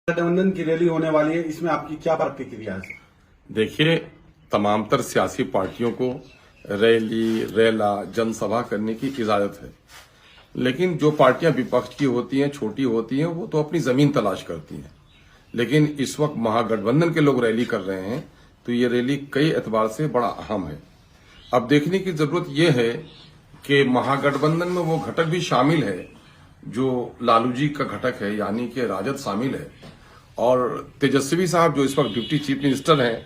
गठबंधन की रैली होने वाली है, इसमें आपकी क्या प्रतिक्रिया है? देखिए, तमामतर सियासी पार्टियों को रैली, रेला, जनसभा करने की इजाजत है, लेकिन जो पार्टियां विपक्ष की होती हैं, छोटी होती हैं, वो तो अपनी जमीन तलाश करती हैं। लेकिन इस वक्त महागठबंधन के लोग रैली कर रहे हैं, तो ये रैली कई एतबार से बड़ा अहम है। अब देखने की जरूरत यह है कि महागठबंधन में वो घटक भी शामिल है जो लालू जी का घटक है, यानी कि राजद शामिल है, और तेजस्वी साहब जो इस वक्त डिप्टी चीफ मिनिस्टर हैं,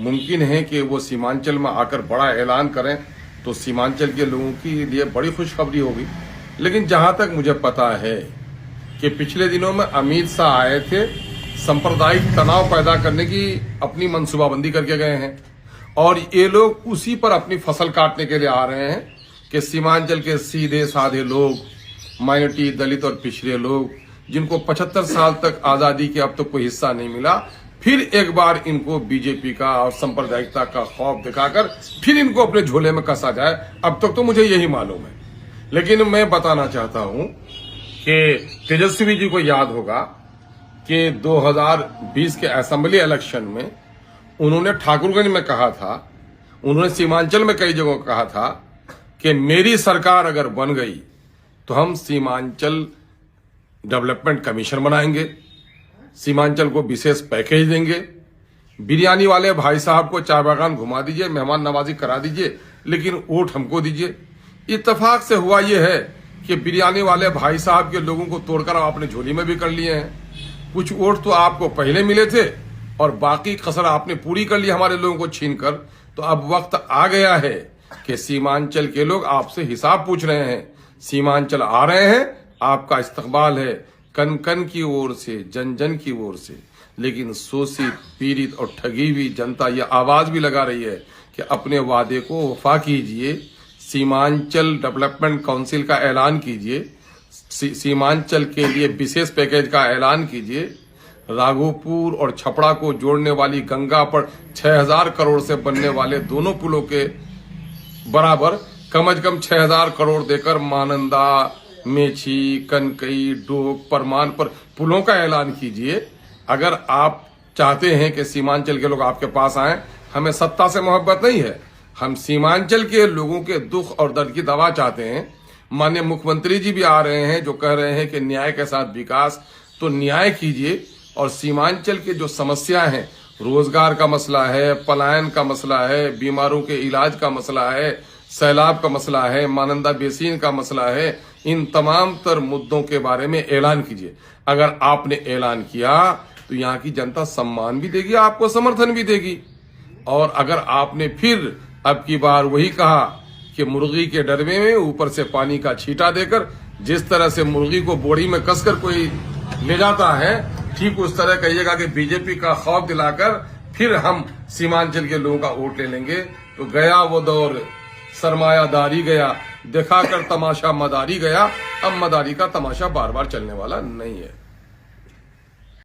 मुमकिन है कि वो सीमांचल में आकर बड़ा ऐलान करें तो सीमांचल के लोगों के लिए बड़ी खुशखबरी होगी। लेकिन जहां तक मुझे पता है कि पिछले दिनों में अमित शाह आए थे, सांप्रदायिक तनाव पैदा करने की अपनी मंसूबाबंदी करके गए हैं, और ये लोग उसी पर अपनी फसल काटने के लिए आ रहे हैं कि सीमांचल के सीधे साधे लोग, माइनॉरिटी, दलित और पिछड़े लोग, जिनको 75 साल तक आजादी के अब तक कोई हिस्सा नहीं मिला, फिर एक बार इनको बीजेपी का और सांप्रदायिकता का खौफ दिखाकर फिर इनको अपने झोले में कसा जाए। अब तक तो मुझे यही मालूम है। लेकिन मैं बताना चाहता हूं कि तेजस्वी जी को याद होगा कि 2020 के असेंबली इलेक्शन में उन्होंने ठाकुरगंज में कहा था, उन्होंने सीमांचल में कई जगहों कहा था कि मेरी सरकार अगर बन गई तो हम सीमांचल डेवलपमेंट कमीशन बनाएंगे, सीमांचल को विशेष पैकेज देंगे, बिरयानी वाले भाई साहब को चाय बागान घुमा दीजिए, मेहमान नवाजी करा दीजिए, लेकिन वोट हमको दीजिए। इत्तेफाक से हुआ यह है कि बिरयानी वाले भाई साहब के लोगों को तोड़कर आप अपने झोली में भी कर लिए हैं। कुछ वोट तो आपको पहले मिले थे और बाकी कसर आपने पूरी कर ली हमारे लोगों को छीनकर। तो अब वक्त आ गया है कि सीमांचल के लोग आपसे हिसाब पूछ रहे हैं। सीमांचल आ रहे हैं, आपका इस्तकबाल है, कन कन की ओर से, जन जन की ओर से। लेकिन शोषित, पीड़ित और ठगी हुई जनता ये आवाज भी लगा रही है कि अपने वादे को वफा कीजिए, सीमांचल डेवलपमेंट काउंसिल का ऐलान कीजिए, सीमांचल के लिए विशेष पैकेज का ऐलान कीजिए, राघोपुर और छपड़ा को जोड़ने वाली गंगा पर 6000 करोड़ से बनने वाले दोनों पुलों के बराबर कम से कम 6000 करोड़ देकर महानंदा, मेची, कनकई, डोक, परमान पर पुलों का ऐलान कीजिए। अगर आप चाहते हैं कि सीमांचल के लोग आपके पास आएं, हमें सत्ता से मोहब्बत नहीं है, हम सीमांचल के लोगों के दुख और दर्द की दवा चाहते हैं। माननीय मुख्यमंत्री जी भी आ रहे हैं जो कह रहे हैं कि न्याय के साथ विकास, तो न्याय कीजिए। और सीमांचल के जो समस्या हैं, रोजगार का मसला है, पलायन का मसला है, बीमारों के इलाज का मसला है, सैलाब का मसला है, महानंदा बेसिन का मसला है, इन तमाम तर मुद्दों के बारे में ऐलान कीजिए। अगर आपने ऐलान किया तो यहाँ की जनता सम्मान भी देगी, आपको समर्थन भी देगी। और अगर आपने फिर अब की बार वही कहा कि मुर्गी के डरवे में ऊपर से पानी का छींटा देकर, जिस तरह से मुर्गी को बोरी में कसकर कोई ले जाता है, ठीक उस तरह कहिएगा कि बीजेपी का खौफ दिलाकर फिर हम सीमांचल के लोगों का वोट ले लेंगे। तो गया वो दौर, सरमायादारी गया, दिखाकर तमाशा मदारी गया। अब मदारी का तमाशा बार बार चलने वाला नहीं है।